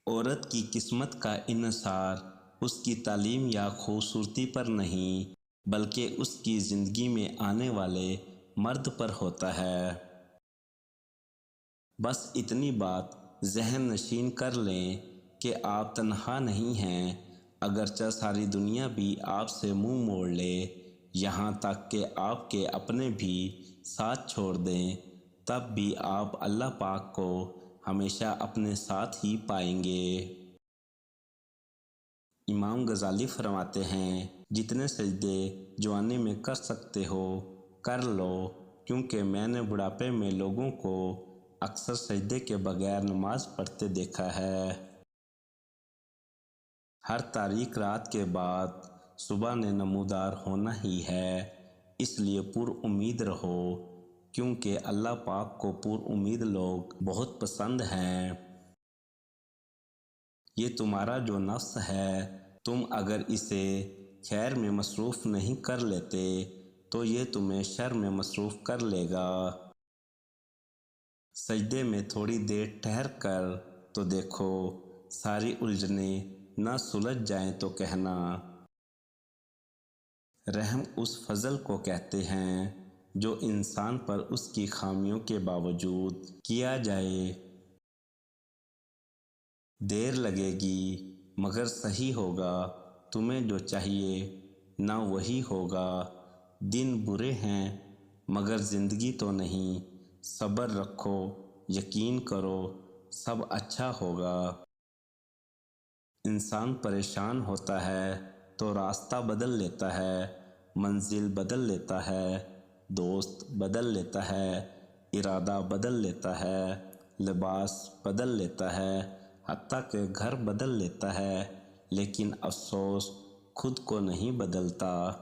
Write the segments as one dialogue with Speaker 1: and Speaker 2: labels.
Speaker 1: عورت کی قسمت کا انحصار اس کی تعلیم یا خوبصورتی پر نہیں بلکہ اس کی زندگی میں آنے والے مرد پر ہوتا ہے۔ بس اتنی بات ذہن نشین کر لیں کہ آپ تنہا نہیں ہیں، اگرچہ ساری دنیا بھی آپ سے منہ موڑ لے، یہاں تک کہ آپ کے اپنے بھی ساتھ چھوڑ دیں، تب بھی آپ اللہ پاک کو ہمیشہ اپنے ساتھ ہی پائیں گے۔ امام غزالی فرماتے ہیں، جتنے سجدے جوانی میں کر سکتے ہو کر لو، کیونکہ میں نے بڑھاپے میں لوگوں کو اکثر سجدے کے بغیر نماز پڑھتے دیکھا ہے۔ ہر تاریک رات کے بعد صبح نے نمودار ہونا ہی ہے، اس لیے پر امید رہو، کیونکہ اللہ پاک کو پر امید لوگ بہت پسند ہیں۔ یہ تمہارا جو نفس ہے، تم اگر اسے خیر میں مصروف نہیں کر لیتے تو یہ تمہیں شر میں مصروف کر لے گا۔ سجدے میں تھوڑی دیر ٹھہر کر تو دیکھو، ساری الجھنیں نہ سلجھ جائیں تو کہنا۔ رحم اس فضل کو کہتے ہیں جو انسان پر اس کی خامیوں کے باوجود کیا جائے۔ دیر لگے گی مگر صحیح ہوگا، تمہیں جو چاہیے نہ وہی ہوگا۔ دن برے ہیں مگر زندگی تو نہیں، صبر رکھو یقین کرو سب اچھا ہوگا۔ انسان پریشان ہوتا ہے تو راستہ بدل لیتا ہے، منزل بدل لیتا ہے، دوست بدل لیتا ہے، ارادہ بدل لیتا ہے، لباس بدل لیتا ہے، حتیٰ کہ گھر بدل لیتا ہے، لیکن افسوس خود کو نہیں بدلتا۔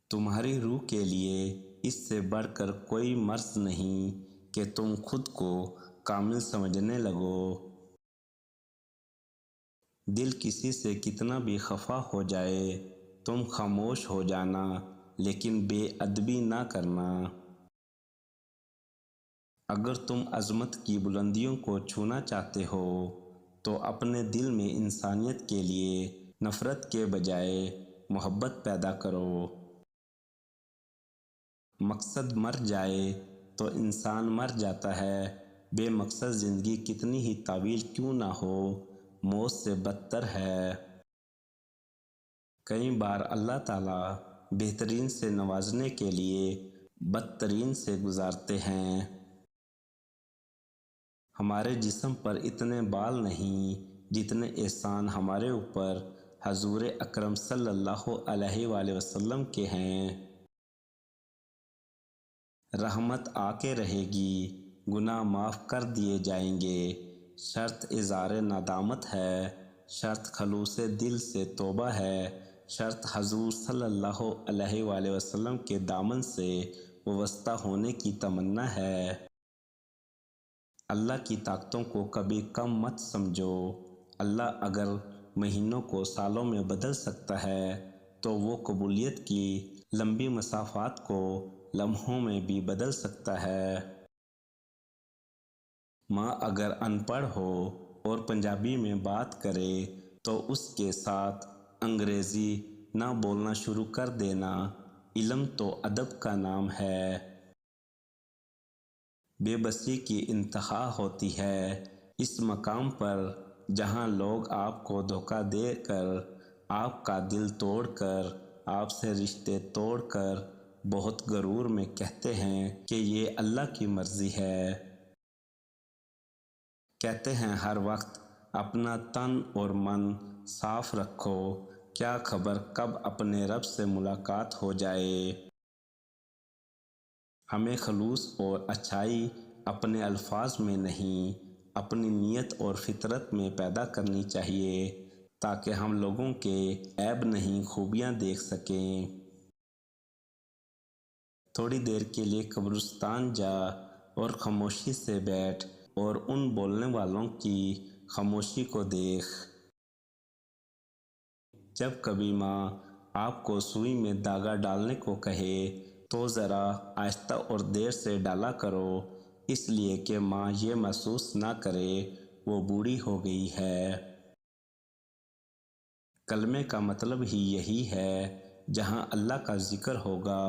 Speaker 1: تمہاری روح کے لیے اس سے بڑھ کر کوئی مرض نہیں کہ تم خود کو کامل سمجھنے لگو۔ دل کسی سے کتنا بھی خفا ہو جائے، تم خاموش ہو جانا لیکن بے ادبی نہ کرنا۔ اگر تم عظمت کی بلندیوں کو چھونا چاہتے ہو تو اپنے دل میں انسانیت کے لیے نفرت کے بجائے محبت پیدا کرو۔ مقصد مر جائے تو انسان مر جاتا ہے، بے مقصد زندگی کتنی ہی طویل کیوں نہ ہو، موت سے بدتر ہے۔ کئی بار اللہ تعالیٰ بہترین سے نوازنے کے لیے بدترین سے گزارتے ہیں۔ ہمارے جسم پر اتنے بال نہیں جتنے احسان ہمارے اوپر حضور اکرم صلی اللہ علیہ وآلہ وسلم کے ہیں۔ رحمت آ کے رہے گی، گناہ معاف کر دیے جائیں گے، شرط اظہار ندامت ہے، شرط خلوص دل سے توبہ ہے، شرط حضور صلی اللہ علیہ وآلہ وسلم کے دامن سے وابستہ ہونے کی تمنا ہے۔ اللہ کی طاقتوں کو کبھی کم مت سمجھو، اللہ اگر مہینوں کو سالوں میں بدل سکتا ہے تو وہ قبولیت کی لمبی مسافات کو لمحوں میں بھی بدل سکتا ہے۔ ماں اگر ان پڑھ ہو اور پنجابی میں بات کرے تو اس کے ساتھ انگریزی نہ بولنا شروع کر دینا، علم تو ادب کا نام ہے۔ بے بسی کی انتہا ہوتی ہے اس مقام پر جہاں لوگ آپ کو دھوکہ دے کر، آپ کا دل توڑ کر، آپ سے رشتے توڑ کر بہت غرور میں کہتے ہیں کہ یہ اللہ کی مرضی ہے۔ کہتے ہیں ہر وقت اپنا تن اور من صاف رکھو، کیا خبر کب اپنے رب سے ملاقات ہو جائے۔ ہمیں خلوص اور اچھائی اپنے الفاظ میں نہیں، اپنی نیت اور فطرت میں پیدا کرنی چاہیے تاکہ ہم لوگوں کے عیب نہیں خوبیاں دیکھ سکیں۔ تھوڑی دیر کے لیے قبرستان جا اور خاموشی سے بیٹھ اور ان بولنے والوں کی خاموشی کو دیکھ۔ جب کبھی ماں آپ کو سوئی میں دھاگا ڈالنے کو کہے تو ذرا آہستہ اور دیر سے ڈالا کرو، اس لیے کہ ماں یہ محسوس نہ کرے وہ بوڑھی ہو گئی ہے۔ کلمے کا مطلب ہی یہی ہے، جہاں اللہ کا ذکر ہوگا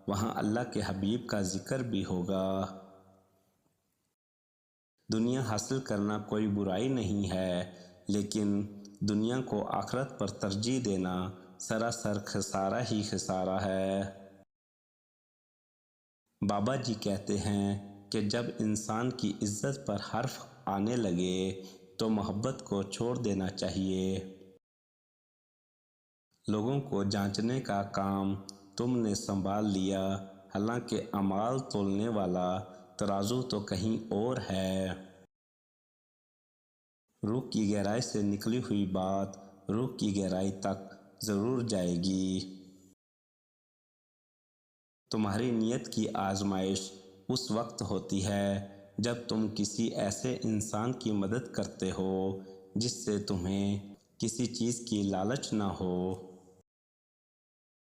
Speaker 1: وہاں اللہ کے حبیب کا ذکر بھی ہوگا۔ دنیا حاصل کرنا کوئی برائی نہیں ہے، لیکن دنیا کو آخرت پر ترجیح دینا سراسر خسارہ ہی خسارہ ہے۔ بابا جی کہتے ہیں کہ جب انسان کی عزت پر حرف آنے لگے تو محبت کو چھوڑ دینا چاہیے۔ لوگوں کو جانچنے کا کام تم نے سنبھال لیا، حالانکہ اعمال تولنے والا ترازو تو کہیں اور ہے۔ روح کی گہرائی سے نکلی ہوئی بات روح کی گہرائی تک ضرور جائے گی۔ تمہاری نیت کی آزمائش اس وقت ہوتی ہے جب تم کسی ایسے انسان کی مدد کرتے ہو جس سے تمہیں کسی چیز کی لالچ نہ ہو۔